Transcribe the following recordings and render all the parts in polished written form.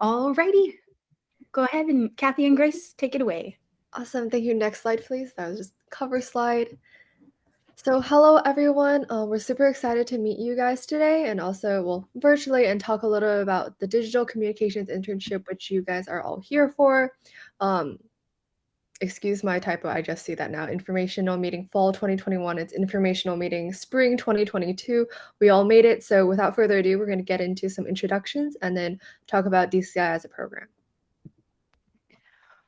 Alrighty, go ahead and Kathy and Grace, take it away. Awesome, thank you. Next slide, please. That was just the cover slide. So hello, everyone. We're super excited to meet you guys today and also, well, virtually and talk a little about the digital communications internship, which you guys are all here for. Excuse my typo, I just see that now. Informational meeting fall 2021, it's informational meeting spring 2022. We all made it. So without further ado, we're going to get into some introductions and then talk about DCI as a program.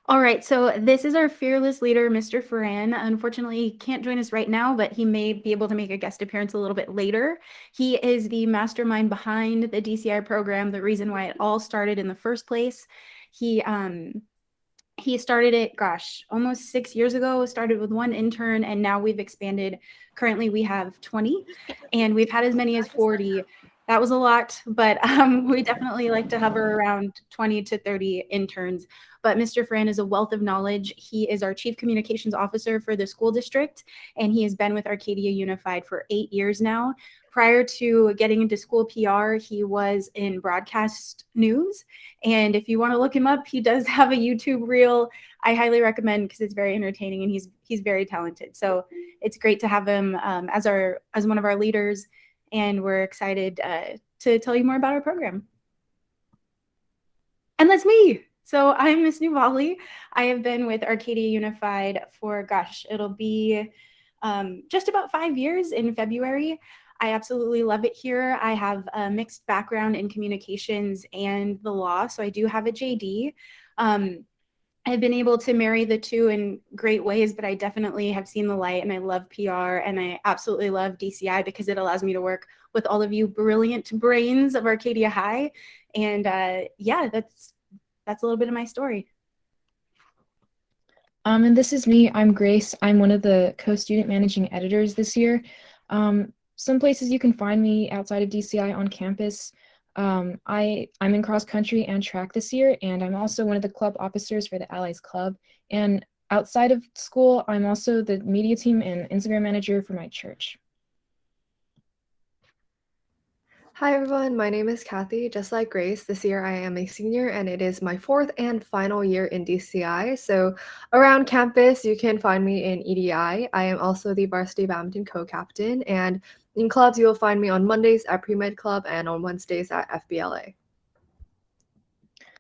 All right, so this is our fearless leader, Mr. Ferran. Unfortunately, he can't join us right now, but he may be able to make a guest appearance a little bit later. He is the mastermind behind the DCI program, the reason why it all started in the first place. He started it, almost 6 years ago, started with one intern, and now we've expanded. Currently, we have 20, and we've had as many as 40. That was a lot, but we definitely like to hover around 20 to 30 interns. But Mr. Ferran is a wealth of knowledge. He is our Chief Communications Officer for the school district, and he has been with Arcadia Unified for 8 years now. Prior to getting into school PR, he was in broadcast news. And if you want to look him up, he does have a YouTube reel. I highly recommend because it's very entertaining and he's very talented. So it's great to have him as one of our leaders. And we're excited to tell you more about our program. And that's me. So I'm Miss Nuvali. I have been with Arcadia Unified for, it'll be just about 5 years in February. I absolutely love it here. I have a mixed background in communications and the law, so I do have a JD. I've been able to marry the two in great ways, but I definitely have seen the light, and I love PR, and I absolutely love DCI because it allows me to work with all of you brilliant brains of Arcadia High. And yeah, that's a little bit of my story. And this is me. I'm Grace. I'm one of the co-student managing editors this year. Some places you can find me outside of DCI on campus. I'm in cross country and track this year, and I'm also one of the club officers for the Allies Club. And outside of school, I'm also the media team and Instagram manager for my church. Hi everyone, my name is Kathy. Just like Grace, this year I am a senior and it is my 4th and final year in DCI. So around campus, you can find me in EDI. I am also the varsity badminton co-captain, and in clubs, you will find me on Mondays at Pre-Med Club and on Wednesdays at FBLA.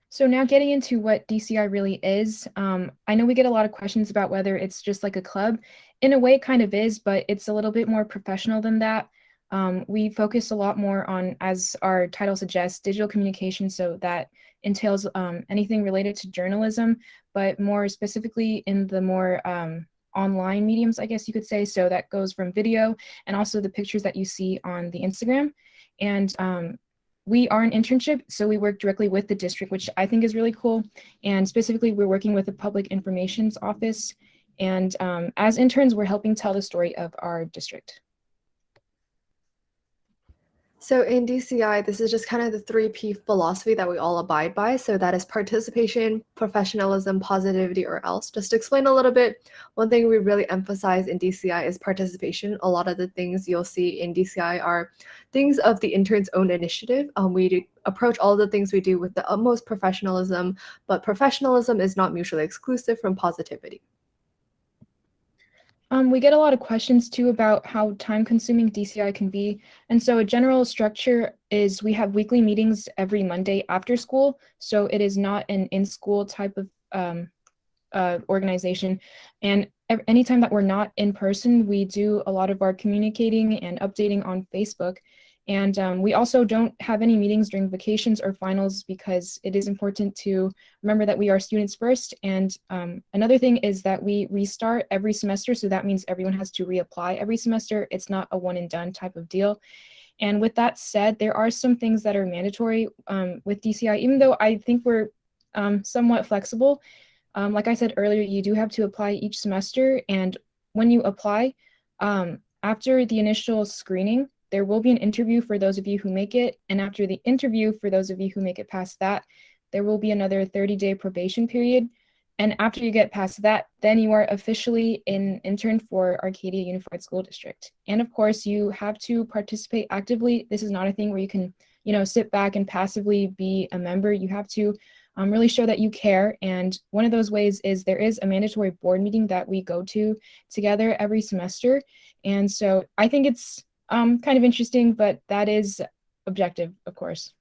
So now getting into what DCI really is, I know we get a lot of questions about whether it's just like a club. In a way, it kind of is, but it's a little bit more professional than that. We focus a lot more on, as our title suggests, digital communication, so that entails anything related to journalism, but more specifically in the more online mediums, I guess you could say. So that goes from video and also the pictures that you see on the Instagram. And we are an internship, so we work directly with the district, which I think is really cool. And specifically, we're working with the Public Information's Office. And as interns, we're helping tell the story of our district. So in DCI, this is just kind of the 3P philosophy that we all abide by. So that is participation, professionalism, positivity, or else. Just to explain a little bit, one thing we really emphasize in DCI is participation. A lot of the things you'll see in DCI are things of the intern's own initiative. We approach all the things we do with the utmost professionalism, but professionalism is not mutually exclusive from positivity. We get a lot of questions too about how time-consuming DCI can be. And so a general structure is we have weekly meetings every Monday after school. So it is not an in-school type of organization. And anytime that we're not in person, we do a lot of our communicating and updating on Facebook. And we also don't have any meetings during vacations or finals because it is important to remember that we are students first. And another thing is that we restart every semester. So that means everyone has to reapply every semester. It's not a one and done type of deal. And with that said, there are some things that are mandatory with DCI, even though I think we're somewhat flexible. Like I said earlier, you do have to apply each semester. And when you apply, after the initial screening, there will be an interview for those of you who make it. And after the interview, for those of you who make it past that, there will be another 30-day probation period. And after you get past that, then you are officially an intern for Arcadia Unified School District. And of course, you have to participate actively. This is not a thing where you can sit back and passively be a member. You have to really show that you care. And one of those ways is there is a mandatory board meeting that we go to together every semester. And so I think it's kind of interesting, but that is objective, of course.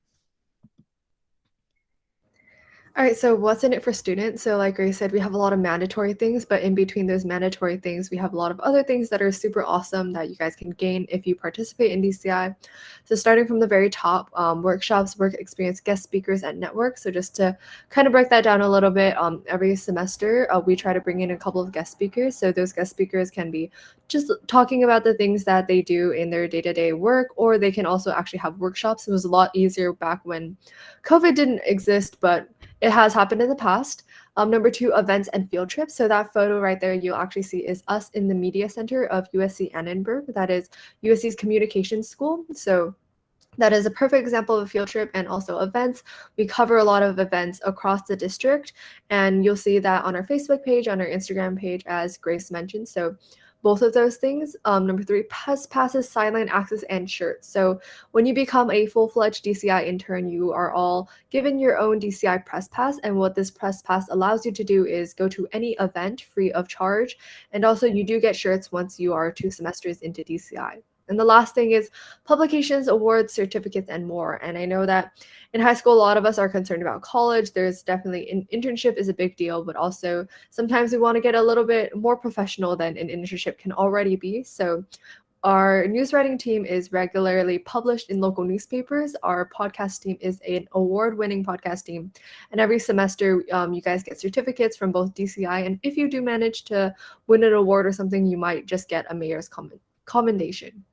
All right, so what's in it for students? So like Grace said, we have a lot of mandatory things, but in between those mandatory things, we have a lot of other things that are super awesome that you guys can gain if you participate in DCI. So starting from the very top, workshops, work experience, guest speakers, and network. So just to kind of break that down a little bit, every semester, we try to bring in a couple of guest speakers. So those guest speakers can be just talking about the things that they do in their day-to-day work, or they can also actually have workshops. It was a lot easier back when COVID didn't exist, but it has happened in the past. Number 2, events and field trips. So that photo right there you'll actually see is us in the media center of USC Annenberg. That is USC's communications school. So that is a perfect example of a field trip and also events. We cover a lot of events across the district, and you'll see that on our Facebook page, on our Instagram page, as Grace mentioned. So both of those things. Number 3, passes, sideline access, and shirts. So when you become a full-fledged DCI intern, you are all given your own DCI press pass. And what this press pass allows you to do is go to any event free of charge. And also you do get shirts once you are 2 semesters into DCI. And the last thing is publications, awards, certificates, and more. And I know that in high school, a lot of us are concerned about college. There's definitely an internship is a big deal, but also sometimes we want to get a little bit more professional than an internship can already be. So our news writing team is regularly published in local newspapers. Our podcast team is an award-winning podcast team. And every semester, you guys get certificates from both DCI. And if you do manage to win an award or something, you might just get a mayor's commendation.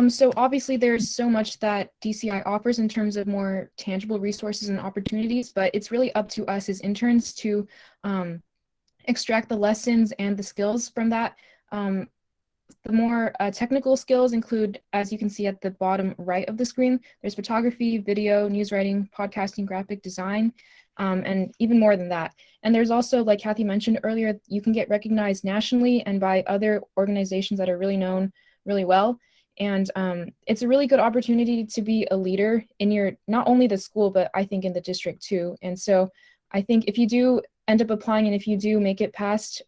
So obviously there's so much that DCI offers in terms of more tangible resources and opportunities, but it's really up to us as interns to extract the lessons and the skills from that. The more technical skills include, as you can see at the bottom right of the screen, there's photography, video, news writing, podcasting, graphic design, and even more than that. And there's also, like Kathy mentioned earlier, you can get recognized nationally and by other organizations that are really known really well. And it's a really good opportunity to be a leader in your, not only the school, but I think in the district too. And so I think if you do end up applying and if you do make it past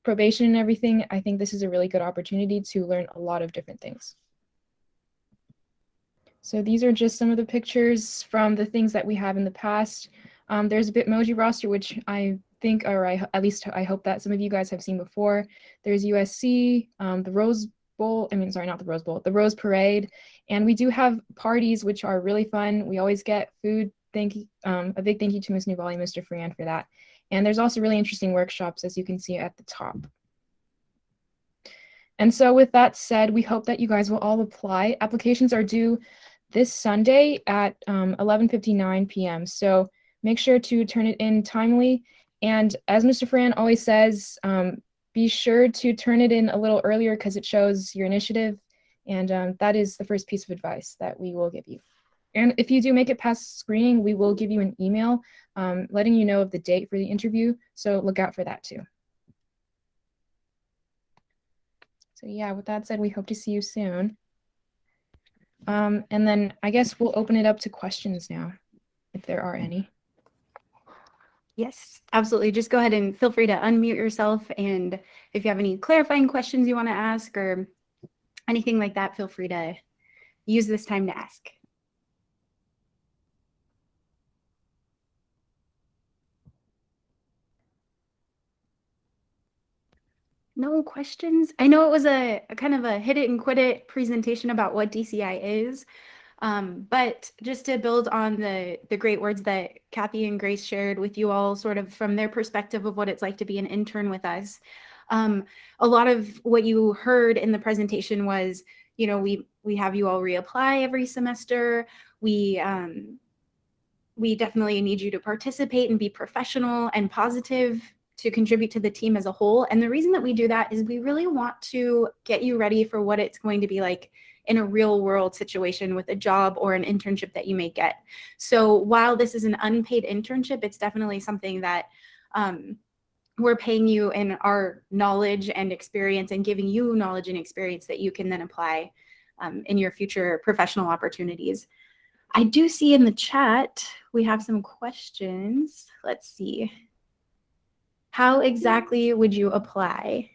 probation and everything, I think this is a really good opportunity to learn a lot of different things. So these are just some of the pictures from the things that we have in the past. There's a Bitmoji roster, which I think, or at least I hope that some of you guys have seen before. There's USC, the Rose Bowl, not the Rose Bowl, the Rose Parade. And we do have parties, which are really fun. We always get food. Thank you, a big thank you to Ms. Nuvali and Mr. Ferran for that. And there's also really interesting workshops, as you can see at the top. And so with that said, we hope that you guys will all apply. Applications are due this Sunday at 11:59 p.m. So make sure to turn it in timely. And as Mr. Ferran always says, be sure to turn it in a little earlier because it shows your initiative. And that is the first piece of advice that we will give you. And if you do make it past screening, we will give you an email letting you know of the date for the interview. So look out for that too. So yeah, with that said, we hope to see you soon. And then I guess we'll open it up to questions now, if there are any. Yes, absolutely. Just go ahead and feel free to unmute yourself. And if you have any clarifying questions you want to ask or anything like that, feel free to use this time to ask. No questions? I know it was a kind of a hit it and quit it presentation about what DCI is. But just to build on the great words that Kathy and Grace shared with you all, sort of from their perspective of what it's like to be an intern with us. A lot of what you heard in the presentation was, we have you all reapply every semester. We definitely need you to participate and be professional and positive to contribute to the team as a whole. And the reason that we do that is we really want to get you ready for what it's going to be like in a real world situation with a job or an internship that you may get. So while this is an unpaid internship, it's definitely something that we're paying you in our knowledge and experience and giving you knowledge and experience that you can then apply in your future professional opportunities. I do see in the chat we have some questions. Let's see. How exactly would you apply?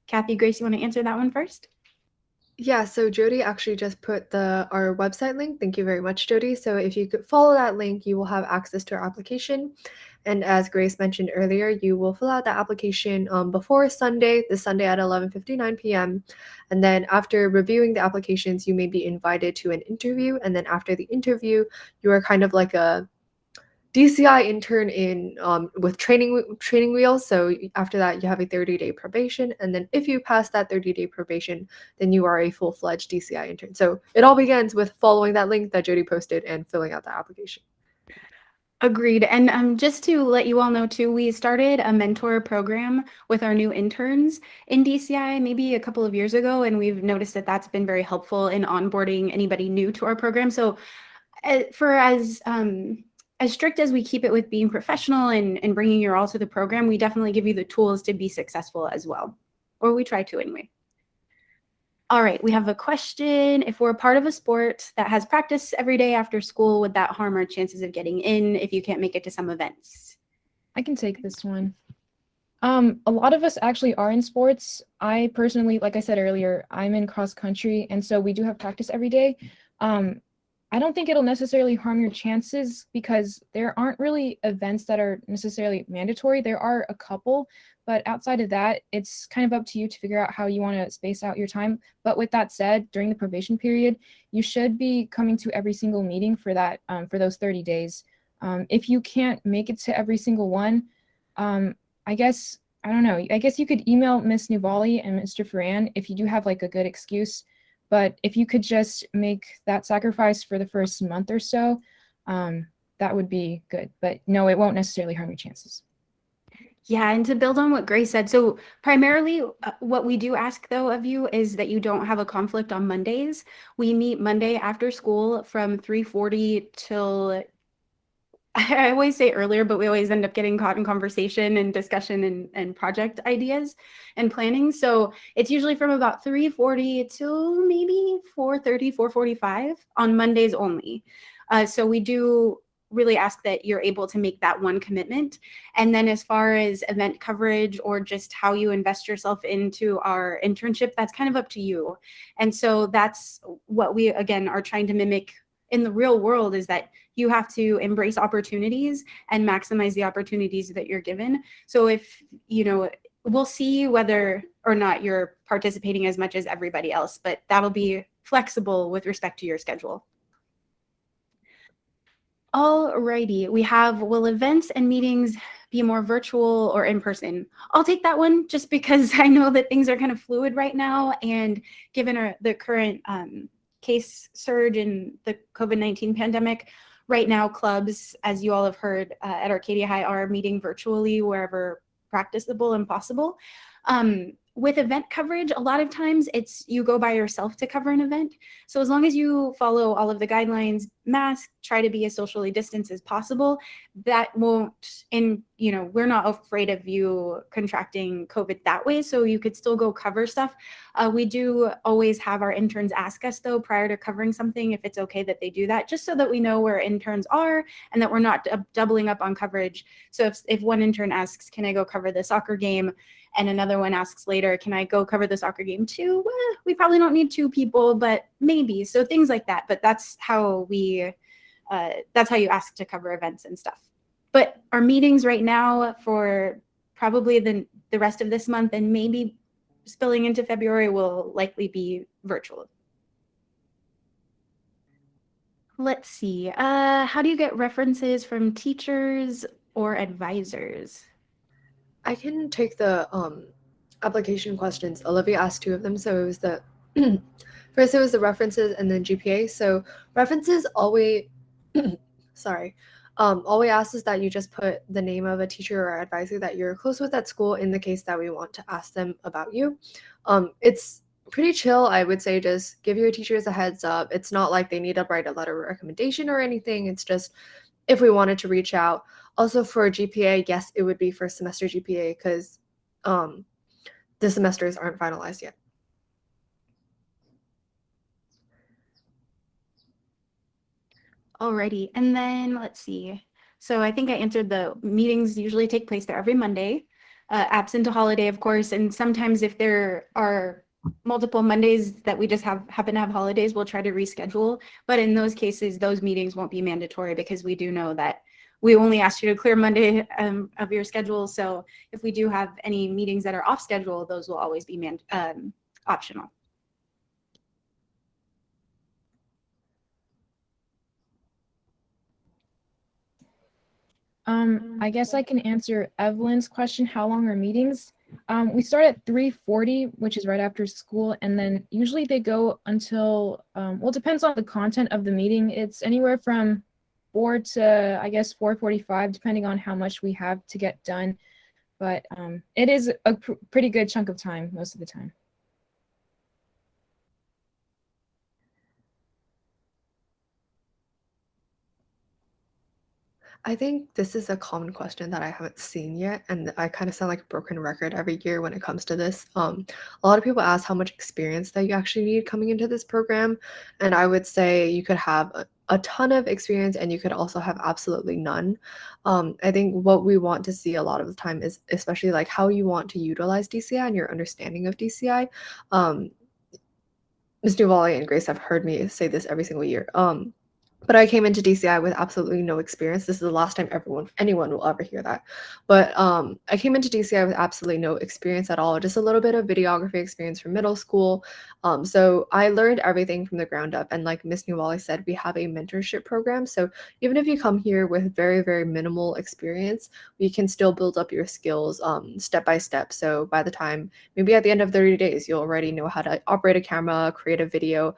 Kathy, Grace, you want to answer that one first? Yeah, so Jody actually just put our website link. Thank you very much, Jody. So if you could follow that link, you will have access to our application. And as Grace mentioned earlier, you will fill out the application before Sunday, this Sunday at 11:59 p.m. And then after reviewing the applications, you may be invited to an interview. And then after the interview, you are kind of like a DCI intern in with training wheels. So after that, you have a 30-day probation, and then if you pass that 30-day probation, then you are a full-fledged DCI intern. So it all begins with following that link that Jody posted and filling out the application. Agreed. And just to let you all know too, we started a mentor program with our new interns in DCI maybe a couple of years ago, and we've noticed that that's been very helpful in onboarding anybody new to our program. So for as strict as we keep it with being professional and bringing you all to the program, we definitely give you the tools to be successful as well, or we try to anyway. All right, we have a question. If we're a part of a sport that has practice every day after school, would that harm our chances of getting in if you can't make it to some events? I can take this one. A lot of us actually are in sports. I personally, like I said earlier, I'm in cross country, and so we do have practice every day. I don't think it'll necessarily harm your chances because there aren't really events that are necessarily mandatory. There are a couple, but outside of that, it's kind of up to you to figure out how you want to space out your time. But with that said, during the probation period, you should be coming to every single meeting for that, for those 30 days. If you can't make it to every single one, I guess, I don't know, I guess you could email Miss Nuvali and Mr. Ferran if you do have like a good excuse. But if you could just make that sacrifice for the first month or so, that would be good. But no, it won't necessarily harm your chances. Yeah, and to build on what Grace said, so primarily what we do ask though of you is that you don't have a conflict on Mondays. We meet Monday after school from 3:40 till I always say earlier, but we always end up getting caught in conversation and discussion and project ideas and planning. So it's usually from about 3:40 till maybe 4:30, 4:45 on Mondays only. So we do really ask that you're able to make that one commitment. And then as far as event coverage or just how you invest yourself into our internship, that's kind of up to you. And so that's what we, again, are trying to mimic in the real world, is that you have to embrace opportunities and maximize the opportunities that you're given. So if, we'll see whether or not you're participating as much as everybody else, but that'll be flexible with respect to your schedule. Alrighty, we have, will events and meetings be more virtual or in person? I'll take that one just because I know that things are kind of fluid right now, and given the current case surge in the COVID-19 pandemic, right now clubs, as you all have heard at Arcadia High, are meeting virtually wherever practicable and possible. With event coverage, a lot of times it's you go by yourself to cover an event. So as long as you follow all of the guidelines, mask, try to be as socially distanced as possible, that won't, and we're not afraid of you contracting COVID that way. So you could still go cover stuff. We do always have our interns ask us though, prior to covering something, if it's okay that they do that, just so that we know where interns are and that we're not doubling up on coverage. So if one intern asks, can I go cover the soccer game? And another one asks later, can I go cover the soccer game too? Well, we probably don't need two people, but maybe. So things like that. But that's how you ask to cover events and stuff. But our meetings right now for probably the rest of this month and maybe spilling into February will likely be virtual. Let's see. How do you get references from teachers or advisors? I can take the application questions. Olivia asked two of them, so it was the first it was the references and then GPA. So references always always asks is that you just put the name of a teacher or advisor that you're close with at school in the case that we want to ask them about you. It's pretty chill, I would say. Just give your teachers a heads up. It's not like they need to write a letter of recommendation or anything. It's just if we wanted to reach out. Also for GPA, yes, it would be first semester GPA because the semesters aren't finalized yet. Alrighty, and then let's see. So I think I answered the meetings usually take place there every Monday, absent a holiday, of course. And sometimes if there are multiple Mondays that we just happen to have holidays, we'll try to reschedule. But in those cases, those meetings won't be mandatory because we do know that we only asked you to clear Monday of your schedule. So if we do have any meetings that are off schedule, those will always be optional. I guess I can answer Evelyn's question, how long are meetings? We start at 3:40, which is right after school, and then usually they go until, well, it depends on the content of the meeting. It's anywhere from 4 to, I guess, 4:45, depending on how much we have to get done. But it is a pretty good chunk of time most of the time. I think this is a common question that I haven't seen yet, and I kind of sound like a broken record every year when it comes to this. A lot of people ask how much experience that you actually need coming into this program, and I would say you could have a ton of experience and you could also have absolutely none. I think what we want to see a lot of the time is especially like how you want to utilize DCI and your understanding of DCI. Ms. Nuvali and Grace have heard me say this every single year. But I came into DCI with absolutely no experience. This is the last time anyone will ever hear that. But I came into DCI with absolutely no experience at all, just a little bit of videography experience from middle school. So I learned everything from the ground up. And like Miss Newali said, we have a mentorship program. So even if you come here with very, very minimal experience, we can still build up your skills step by step. So by the time, maybe at the end of 30 days, you'll already know how to operate a camera, create a video,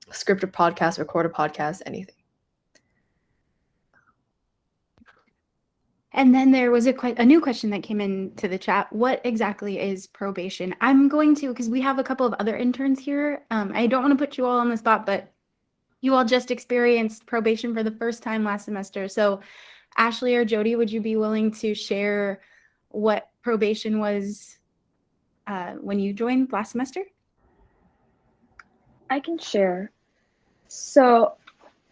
script a podcast, record a podcast, anything. And then there was a new question that came into the chat. What exactly is probation? I'm going to, because we have a couple of other interns here. I don't want to put you all on the spot, but you all just experienced probation for the first time last semester. So Ashley or Jody, would you be willing to share what probation was when you joined last semester? I can share. So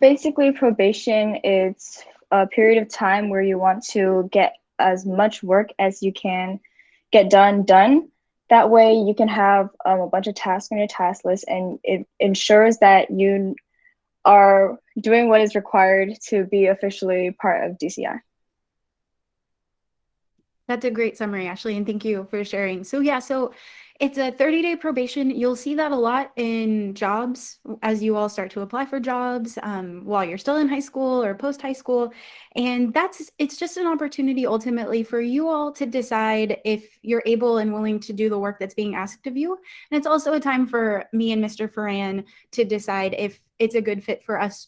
basically probation is a period of time where you want to get as much work as you can get done. That way you can have a bunch of tasks on your task list, and it ensures that you are doing what is required to be officially part of DCI. That's a great summary, Ashley, and thank you for sharing. So yeah, so it's a 30-day probation. You'll see that a lot in jobs as you all start to apply for jobs while you're still in high school or post-high school. And it's just an opportunity ultimately for you all to decide if you're able and willing to do the work that's being asked of you. And it's also a time for me and Mr. Ferran to decide if it's a good fit for us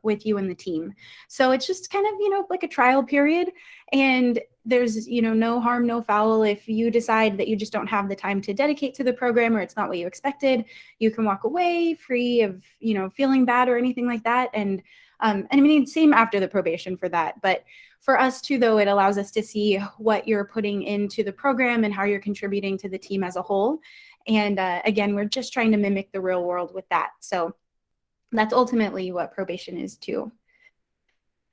with you and the team. So it's just kind of, like a trial period. And there's, no harm, no foul. If you decide that you just don't have the time to dedicate to the program or it's not what you expected, you can walk away free of, feeling bad or anything like that. And I mean, same after the probation for that. But for us too, though, it allows us to see what you're putting into the program and how you're contributing to the team as a whole. And again, we're just trying to mimic the real world with that. So that's ultimately what probation is too.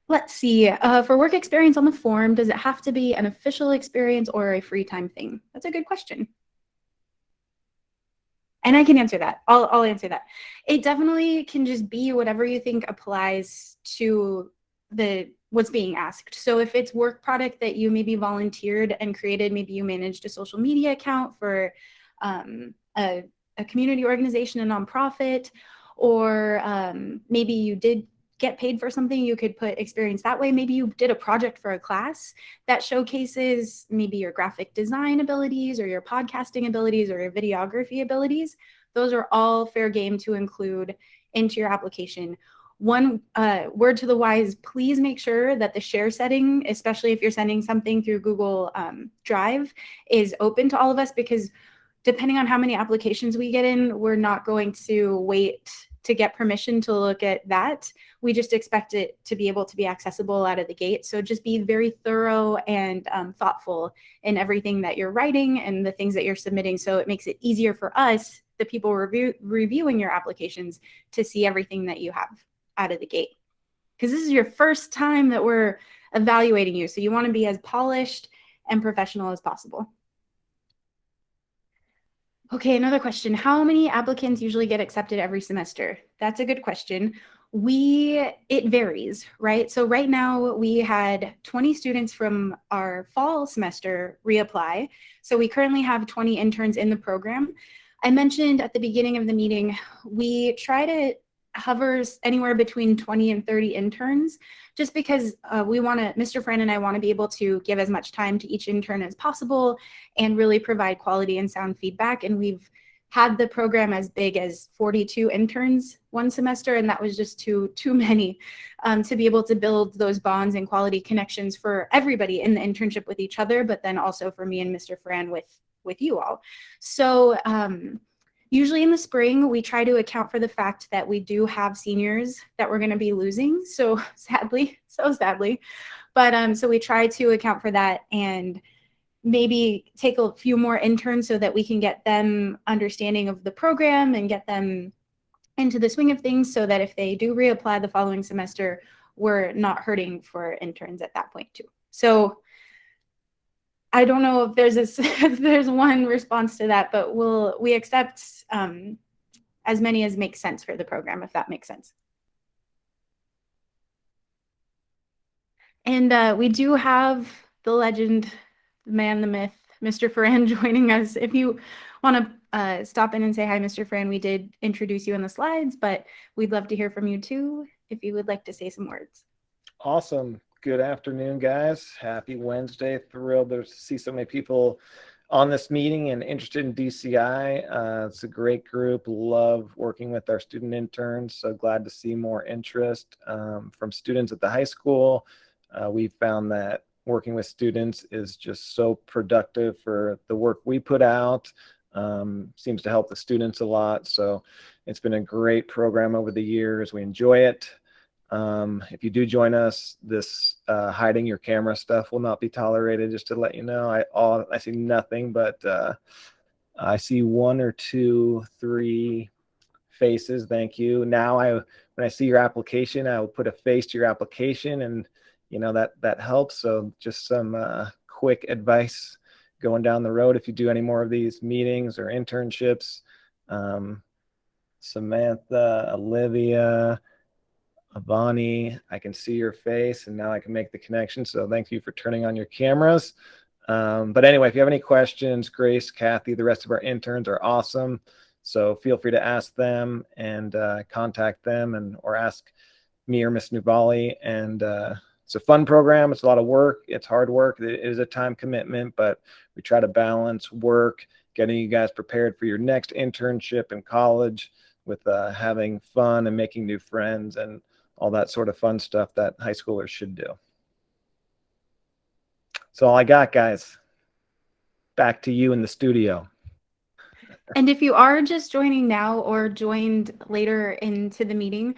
Let's see, for work experience on the form, does it have to be an official experience or a free time thing? That's a good question. And I can answer that. I'll answer that. It definitely can just be whatever you think applies to what's being asked. So if it's work product that you maybe volunteered and created, maybe you managed a social media account for a community organization, a nonprofit, or maybe you did get paid for something, you could put experience that way. Maybe you did a project for a class that showcases maybe your graphic design abilities or your podcasting abilities or your videography abilities. Those are all fair game to include into your application. One word to the wise, please make sure that the share setting, especially if you're sending something through Google Drive, is open to all of us, because depending on how many applications we get in, we're not going to wait to get permission to look at that. We just expect it to be able to be accessible out of the gate. So just be very thorough and thoughtful in everything that you're writing and the things that you're submitting. So it makes it easier for us, the people reviewing your applications, to see everything that you have out of the gate. because this is your first time that we're evaluating you. So you want to be as polished and professional as possible. Okay, another question. How many applicants usually get accepted every semester? That's a good question. It varies, right? So right now we had 20 students from our fall semester reapply. So we currently have 20 interns in the program. I mentioned at the beginning of the meeting, we try to hover anywhere between 20 and 30 interns, just because Mr. Fran and I want to be able to give as much time to each intern as possible and really provide quality and sound feedback. And we've had the program as big as 42 interns one semester, and that was just too many to be able to build those bonds and quality connections for everybody in the internship with each other, but then also for me and Mr. Fran with you all. So usually in the spring, we try to account for the fact that we do have seniors that we're going to be losing. So sadly. But so we try to account for that and maybe take a few more interns so that we can get them understanding of the program and get them into the swing of things, so that if they do reapply the following semester, we're not hurting for interns at that point too. So I don't know if there's one response to that, but we accept as many as makes sense for the program, if that makes sense. And we do have the legend, the man, the myth, Mr. Ferran joining us. If you want to stop in and say hi, Mr. Ferran, we did introduce you in the slides, but we'd love to hear from you too, if you would like to say some words. Awesome. Good afternoon, guys. Happy Wednesday. Thrilled to see so many people on this meeting and interested in DCI. It's a great group. Love working with our student interns. So glad to see more interest from students at the high school. We found that working with students is just so productive for the work we put out. Seems to help the students a lot. So it's been a great program over the years. We enjoy it. If you do join us, this hiding your camera stuff will not be tolerated, just to let you know. I see nothing, but I see 1 or 2, 3 faces. Thank you. Now when I see your application, I will put a face to your application, and that helps. So just some quick advice going down the road if you do any more of these meetings or internships. Samantha, Olivia, Avani, I can see your face, and now I can make the connection. So thank you for turning on your cameras. But anyway, if you have any questions, Grace, Kathy, the rest of our interns are awesome. So feel free to ask them and contact them or ask me or Miss Nubali. And it's a fun program. It's a lot of work. It's hard work. It is a time commitment, but we try to balance work, getting you guys prepared for your next internship in college with having fun and making new friends and all that sort of fun stuff that high schoolers should do. That's all I got, guys. Back to you in the studio. And if you are just joining now or joined later into the meeting,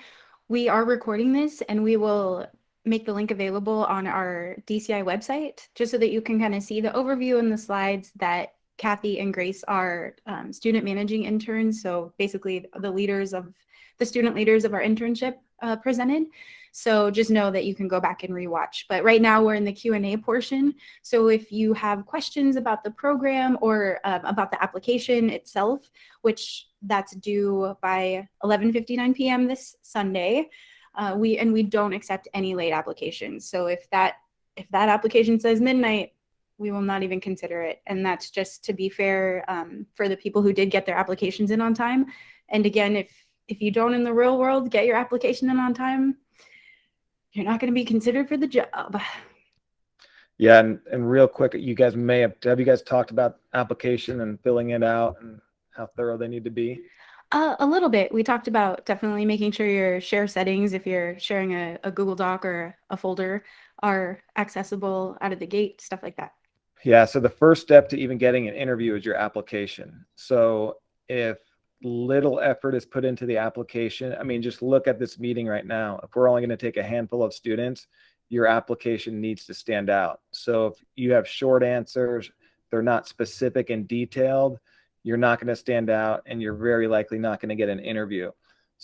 we are recording this and we will make the link available on our DCI website, just so that you can kind of see the overview and the slides that Kathy and Grace are student managing interns. So basically the student leaders of our internship presented. So just know that you can go back and rewatch. But right now we're in the Q&A portion. So if you have questions about the program or about the application itself, which that's due by 11:59 p.m. this Sunday, we don't accept any late applications. So if that application says midnight, we will not even consider it. And that's just to be fair for the people who did get their applications in on time. And again, if you don't in the real world get your application in on time, you're not going to be considered for the job. Yeah, and real quick, have you guys talked about application and filling it out and how thorough they need to be? A little bit. We talked about definitely making sure your share settings, if you're sharing a Google Doc or a folder, are accessible out of the gate, stuff like that. Yeah, so the first step to even getting an interview is your application. So if little effort is put into the application, I mean, just look at this meeting right now. If we're only going to take a handful of students, your application needs to stand out. So if you have short answers, they're not specific and detailed, you're not going to stand out, and you're very likely not going to get an interview.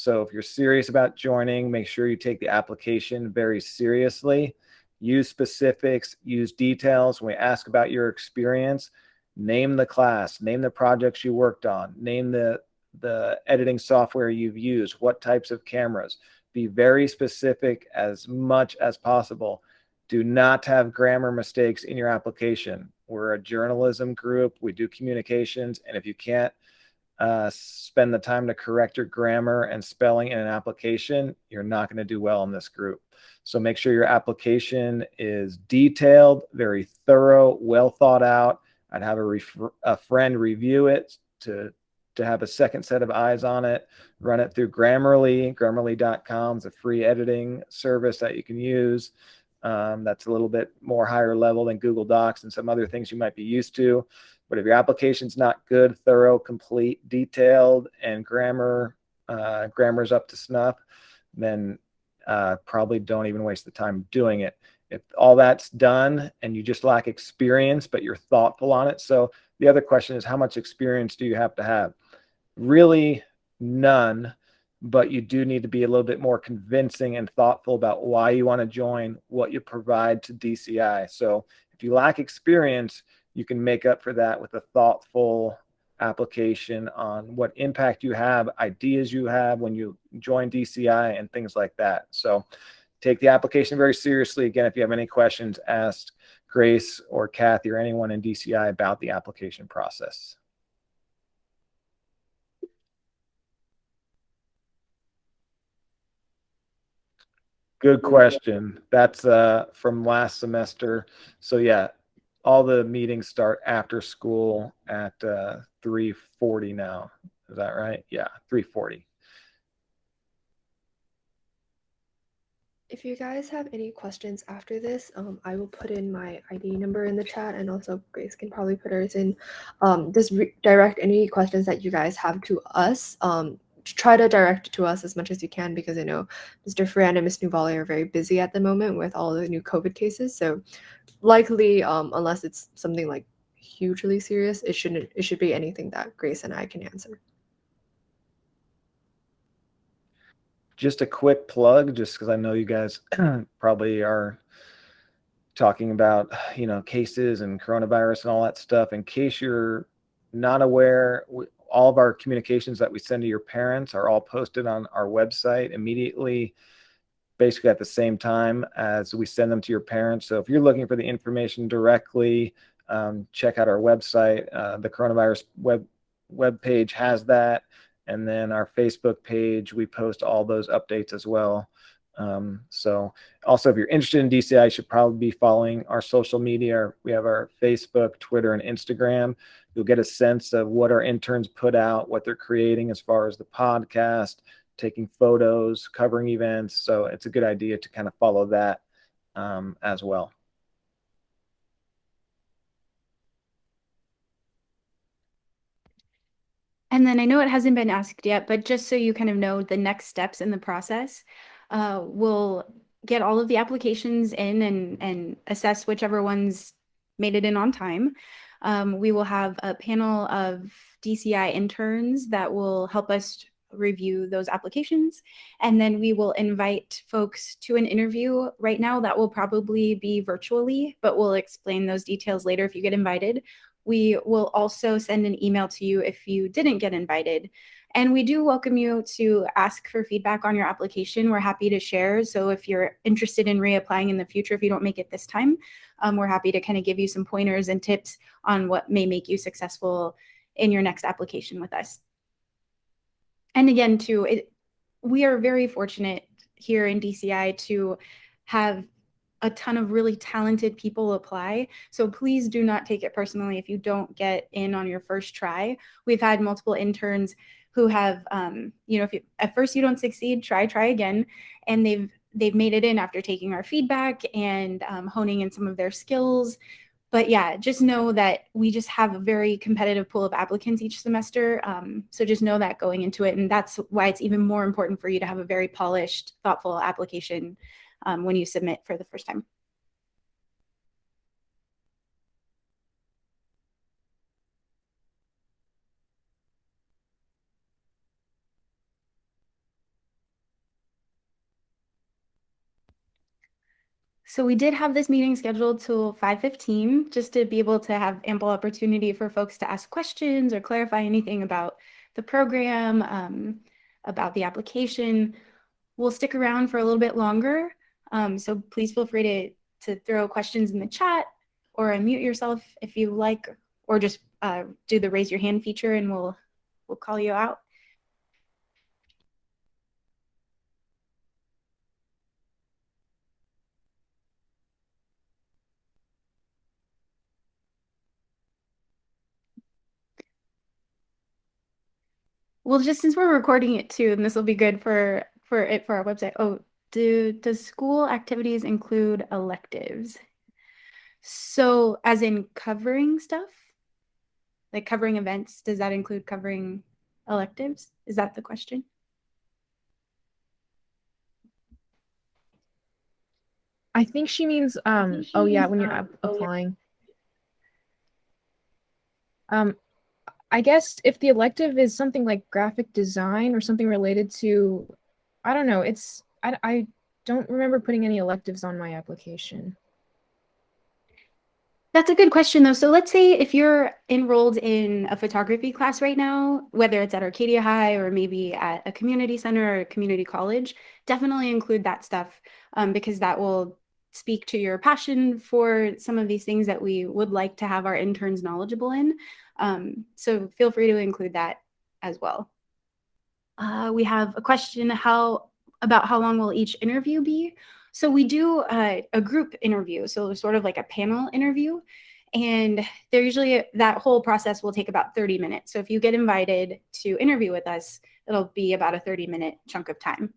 So if you're serious about joining, make sure you take the application very seriously. Use specifics, use details. When we ask about your experience, name the class, name the projects you worked on, name the editing software you've used, what types of cameras. Be very specific as much as possible. Do not have grammar mistakes in your application. We're a journalism group. We do communications. And if you can't spend the time to correct your grammar and spelling in an application, you're not going to do well in this group. So make sure your application is detailed, very thorough, well thought out. I'd have a friend review it to have a second set of eyes on it. Run it through Grammarly. Grammarly.com is a free editing service that you can use. That's a little bit more higher level than Google Docs and some other things you might be used to. But if your application's not good, thorough, complete, detailed, and grammar's up to snuff, then probably don't even waste the time doing it. If all that's done and you just lack experience, but you're thoughtful on it. So the other question is, how much experience do you have to have? Really none, but you do need to be a little bit more convincing and thoughtful about why you want to join, what you provide to DCI. So if you lack experience, you can make up for that with a thoughtful application on what impact you have, ideas you have when you join DCI, and things like that. So take the application very seriously. Again, if you have any questions, ask Grace or Kathy or anyone in DCI about the application process. Good question. That's from last semester. So yeah, all the meetings start after school at 3:40 now. Is that right? Yeah, 3:40. If you guys have any questions after this, I will put in my ID number in the chat, and also Grace can probably put hers in. Just direct any questions that you guys have to us. Try to direct it to us as much as you can, because I know Mr. Ferran and Ms. Nuvali are very busy at the moment with all the new COVID cases. So likely, unless it's something like hugely serious, it should be anything that Grace and I can answer. Just a quick plug, just because I know you guys probably are talking about, cases and coronavirus and all that stuff. In case you're not aware, all of our communications that we send to your parents are all posted on our website immediately, basically at the same time as we send them to your parents. So if you're looking for the information directly, check out our website. The coronavirus web page has that. And then our Facebook page, we post all those updates as well. So also, if you're interested in DCI, you should probably be following our social media. We have our Facebook, Twitter, and Instagram. You'll get a sense of what our interns put out, what they're creating as far as the podcast, taking photos, covering events. So it's a good idea to kind of follow that as well. And then I know it hasn't been asked yet, but just so you kind of know the next steps in the process, we'll get all of the applications in and assess whichever ones made it in on time. We will have a panel of DCI interns that will help us review those applications. And then we will invite folks to an interview. Right now, that will probably be virtually, but we'll explain those details later if you get invited. We will also send an email to you if you didn't get invited. And we do welcome you to ask for feedback on your application. We're happy to share. So if you're interested in reapplying in the future, if you don't make it this time, we're happy to kind of give you some pointers and tips on what may make you successful in your next application with us. And again, too, we are very fortunate here in DCI to have a ton of really talented people apply. So please do not take it personally if you don't get in on your first try. We've had multiple interns who have, if at first you don't succeed, try again. And they've made it in after taking our feedback and honing in some of their skills. But yeah, just know that we just have a very competitive pool of applicants each semester. So just know that going into it. And that's why it's even more important for you to have a very polished, thoughtful application when you submit for the first time. So we did have this meeting scheduled till 5:15, just to be able to have ample opportunity for folks to ask questions or clarify anything about the program, about the application. We'll stick around for a little bit longer, so please feel free to throw questions in the chat or unmute yourself if you like, or just do the raise your hand feature and we'll call you out. Well, just since we're recording it too, and this will be good for our website. Oh, does school activities include electives? So as in covering stuff? Like covering events, does that include covering electives? Is that the question? I think she means, oh yeah, when you're applying. I guess if the elective is something like graphic design or something related to, I don't know, I don't remember putting any electives on my application. That's a good question, though. So let's say if you're enrolled in a photography class right now, whether it's at Arcadia High or maybe at a community center or a community college, definitely include that stuff, because that will speak to your passion for some of these things that we would like to have our interns knowledgeable in. So feel free to include that as well. We have a question about how long will each interview be? So we do a group interview, so sort of like a panel interview, and they're usually, that whole process will take about 30 minutes. So if you get invited to interview with us, it'll be about a 30-minute chunk of time.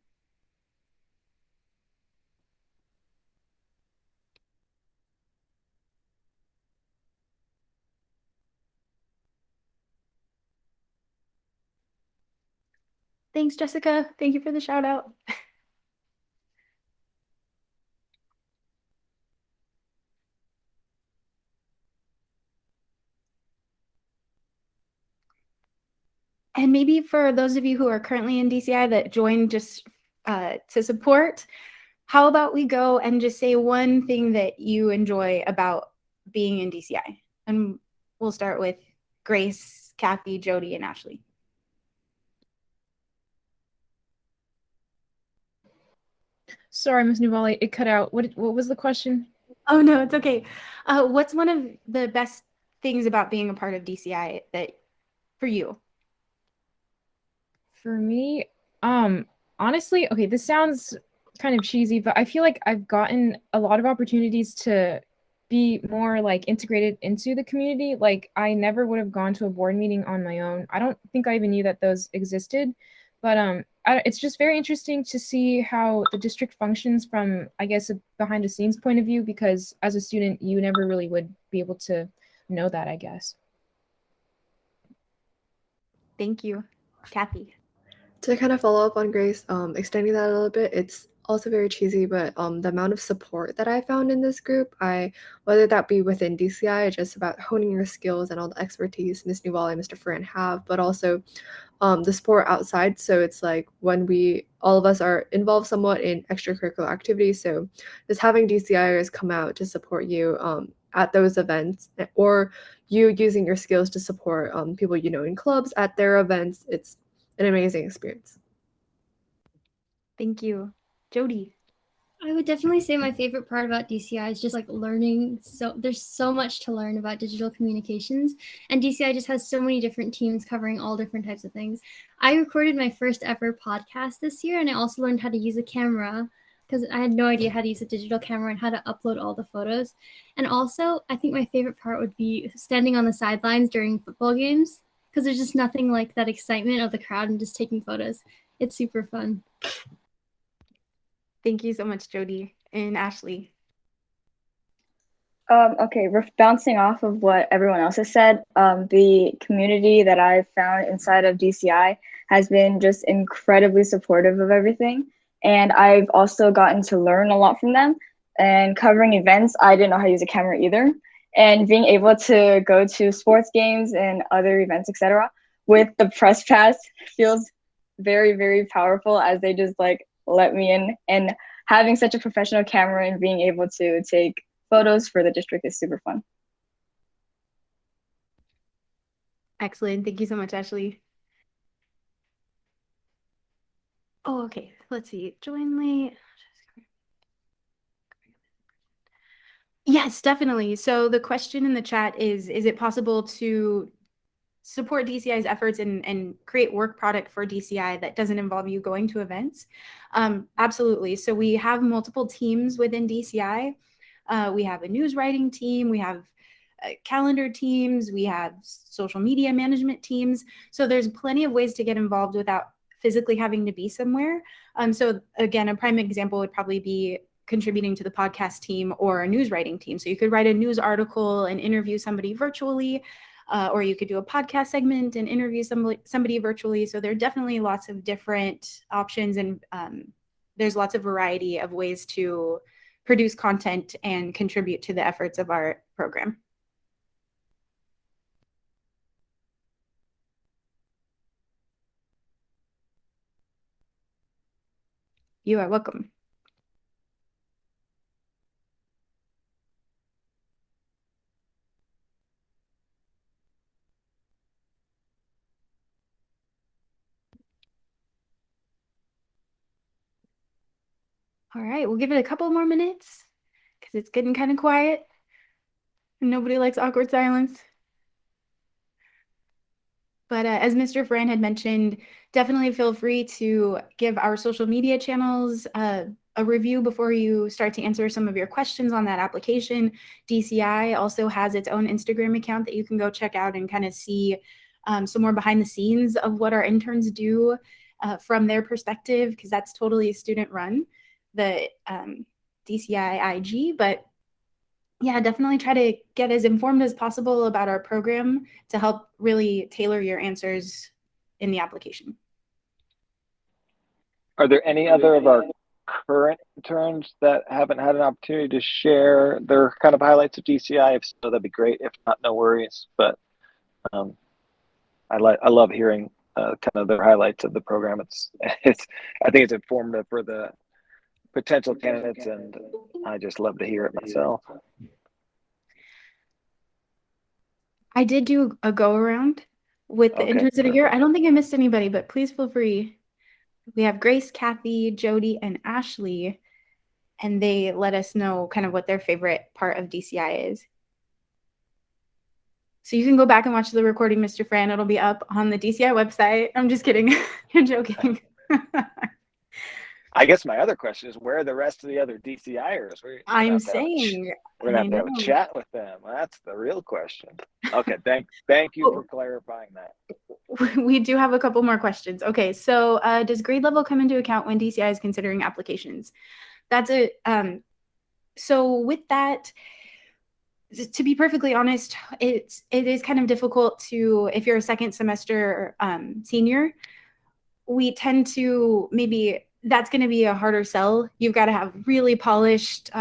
Thanks, Jessica. Thank you for the shout out. And maybe for those of you who are currently in DCI that joined just to support, how about we go and just say one thing that you enjoy about being in DCI? And we'll start with Grace, Kathy, Jody, and Ashley. Sorry, Ms. Nuvali, it cut out. What was the question? Oh, no, it's okay. What's one of the best things about being a part of DCI that for you? For me, honestly, okay, this sounds kind of cheesy, but I feel like I've gotten a lot of opportunities to be more like integrated into the community. Like I never would have gone to a board meeting on my own. I don't think I even knew that those existed, but it's just very interesting to see how the district functions from, I guess, a behind the scenes point of view, because as a student, you never really would be able to know that, I guess. Thank you, Kathy. To kind of follow up on Grace, extending that a little bit, it's also very cheesy, but the amount of support that I found in this group, whether that be within DCI, just about honing your skills and all the expertise Ms. Nuvali and Mr. Ferran have, but also the support outside. So it's like when all of us are involved somewhat in extracurricular activities. So just having DCIers come out to support you at those events, or you using your skills to support people you know in clubs at their events, it's an amazing experience. Thank you, Jody. I would definitely say my favorite part about DCI is just like learning. So there's so much to learn about digital communications, and DCI just has so many different teams covering all different types of things. I recorded my first ever podcast this year, and I also learned how to use a camera because I had no idea how to use a digital camera and how to upload all the photos. And also, I think my favorite part would be standing on the sidelines during football games, because there's just nothing like that excitement of the crowd and just taking photos. It's super fun. Thank you so much, Jody and Ashley. Okay, bouncing off of what everyone else has said, the community that I've found inside of DCI has been just incredibly supportive of everything. And I've also gotten to learn a lot from them. And covering events, I didn't know how to use a camera either. And being able to go to sports games and other events, etc., with the press pass feels very, very powerful, as they just like let me in. And having such a professional camera and being able to take photos for the district is super fun. Excellent. Thank you so much, Ashley. Oh, okay. Let's see. Join late. Yes, definitely. So the question in the chat is it possible to support DCI's efforts and create work product for DCI that doesn't involve you going to events? Absolutely. So we have multiple teams within DCI. We have a news writing team, we have calendar teams, we have social media management teams. So there's plenty of ways to get involved without physically having to be somewhere. So again, a prime example would probably be contributing to the podcast team or a news writing team. So you could write a news article and interview somebody virtually, or you could do a podcast segment and interview somebody virtually. So there are definitely lots of different options, and there's lots of variety of ways to produce content and contribute to the efforts of our program. You are welcome. All right, we'll give it a couple more minutes because it's getting kind of quiet. Nobody likes awkward silence. But as Mr. Fran had mentioned, definitely feel free to give our social media channels a review before you start to answer some of your questions on that application. DCI also has its own Instagram account that you can go check out and kind of see some more behind the scenes of what our interns do from their perspective, because that's totally student run, the DCI IG. But yeah, definitely try to get as informed as possible about our program to help really tailor your answers in the application. Are there any other of our current interns that haven't had an opportunity to share their kind of highlights of DCI? If so, that'd be great. If not, no worries. But I love hearing kind of their highlights of the program. I think it's informative for the potential candidates, and I just love to hear it myself. I did do a go around with the interns that are here. I don't think I missed anybody, but please feel free. We have Grace, Kathy, Jody, and Ashley, and they let us know kind of what their favorite part of DCI is. So you can go back and watch the recording, Mr. Fran. It'll be up on the DCI website. I'm just kidding. You're joking. I guess my other question is, where are the rest of the other DCIers? We're I'm saying gonna have to have a chat with them. That's the real question. Okay, thank you for clarifying that. We do have a couple more questions. Okay, so does grade level come into account when DCI is considering applications? That's a so with that, to be perfectly honest, it is kind of difficult to, if you're a second semester senior, we tend to maybe, that's going to be a harder sell. You've got to have really polished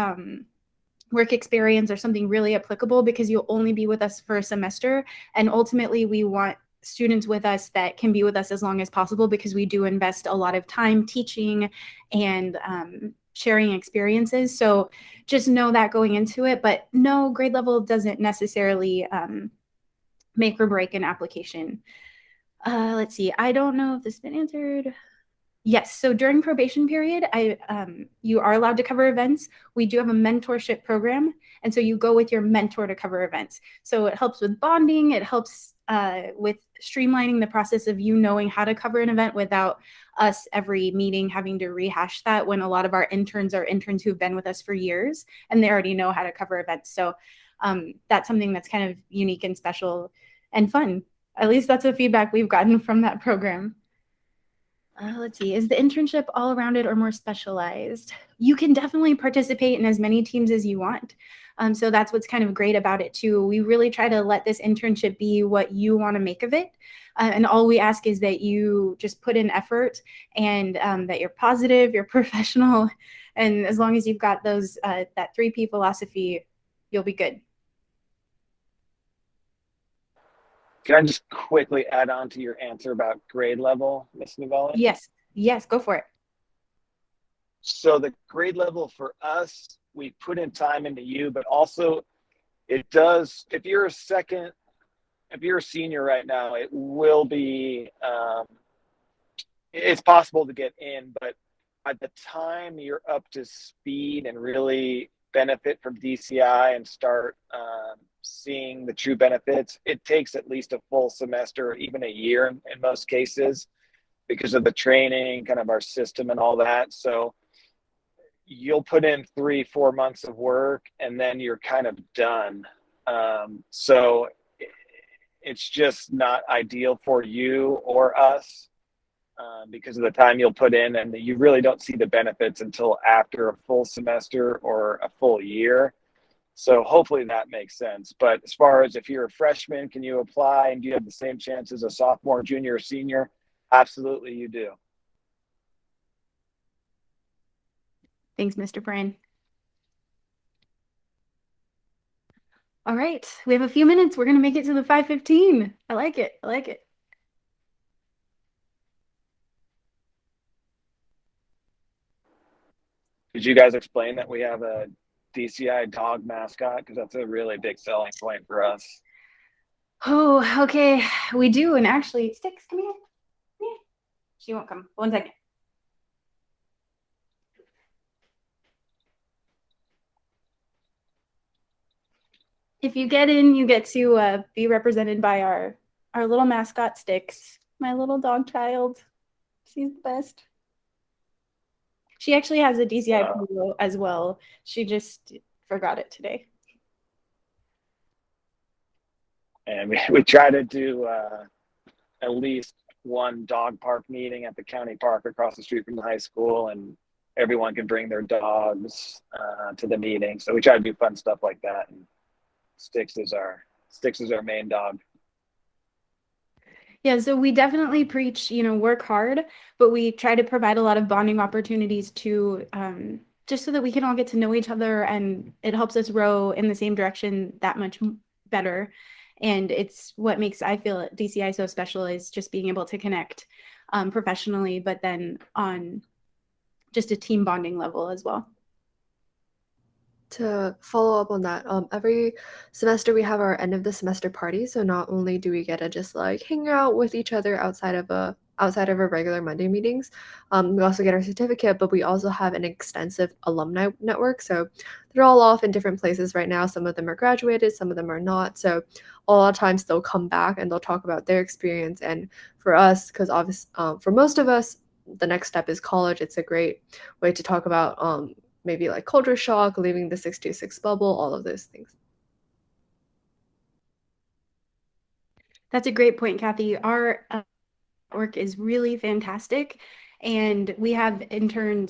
work experience or something really applicable, because you'll only be with us for a semester. And ultimately, we want students with us that can be with us as long as possible, because we do invest a lot of time teaching and sharing experiences. So just know that going into it. But no, grade level doesn't necessarily make or break an application. Let's see. I don't know if this has been answered. Yes. So during probation period, you are allowed to cover events. We do have a mentorship program. And so you go with your mentor to cover events. So it helps with bonding. It helps with streamlining the process of you knowing how to cover an event without us every meeting having to rehash that, when a lot of our interns are interns who've been with us for years and they already know how to cover events. So that's something that's kind of unique and special and fun. At least that's the feedback we've gotten from that program. Let's see, is the internship all-rounded or more specialized? You can definitely participate in as many teams as you want. So that's what's kind of great about it too. We really try to let this internship be what you want to make of it. And all we ask is that you just put in effort, and that you're positive, you're professional. And as long as you've got those, that 3P philosophy, you'll be good. Can I just quickly add on to your answer about grade level, Ms. Navalny? Yes, go for it. So the grade level for us, we put in time into you, but also it does, if you're a senior right now, it will be, it's possible to get in, but by the time you're up to speed and really benefit from DCI and start seeing the true benefits, it takes at least a full semester, or even a year in most cases, because of the training, kind of our system and all that. So you'll put in 3-4 months of work and then you're kind of done. So it's just not ideal for you or us because of the time you'll put in, and you really don't see the benefits until after a full semester or a full year. So hopefully that makes sense. But as far as if you're a freshman, can you apply and do you have the same chance as a sophomore, junior, or senior? Absolutely, you do. Thanks, Mr. Fran. All right, we have a few minutes. We're going to make it to the 5:15. I like it. I like it. Did you guys explain that we have a DCI dog mascot? Because that's a really big selling point for us. Oh, okay. We do. And actually, Sticks, come here. Come here. She won't come. 1 second. If you get in, you get to be represented by our little mascot, Sticks, my little dog child. She's the best. She actually has a DCI polo as well. She just forgot it today. And we try to do at least one dog park meeting at the county park across the street from the high school, and everyone can bring their dogs to the meeting. So we try to do fun stuff like that. And Sticks is our main dog. Yeah, so we definitely preach, work hard, but we try to provide a lot of bonding opportunities to just so that we can all get to know each other, and it helps us row in the same direction that much better. And it's what makes, I feel, DCI so special, is just being able to connect professionally, but then on just a team bonding level as well. To follow up on that, every semester we have our end of the semester party. So not only do we get to just like hang out with each other outside of our regular Monday meetings, we also get our certificate, but we also have an extensive alumni network. So they're all off in different places right now. Some of them are graduated, some of them are not. So a lot of times they'll come back and they'll talk about their experience. And for us, because obviously for most of us, the next step is college. It's a great way to talk about maybe like culture shock, leaving the 626 bubble, all of those things. That's a great point, Kathy. Our work is really fantastic, and we have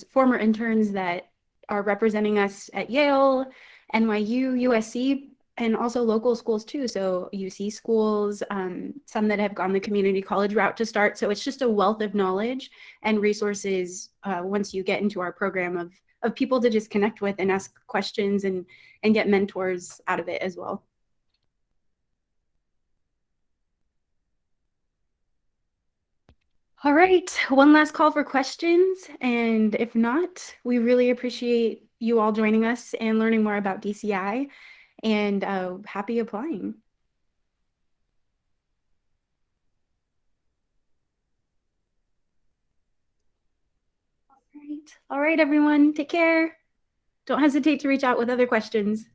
former interns that are representing us at Yale, NYU, USC, and also local schools too. So UC schools, some that have gone the community college route to start. So it's just a wealth of knowledge and resources once you get into our program of people to just connect with and ask questions and get mentors out of it as well. All right, one last call for questions. And if not, we really appreciate you all joining us and learning more about DCI, and happy applying. All right, everyone, take care. Don't hesitate to reach out with other questions.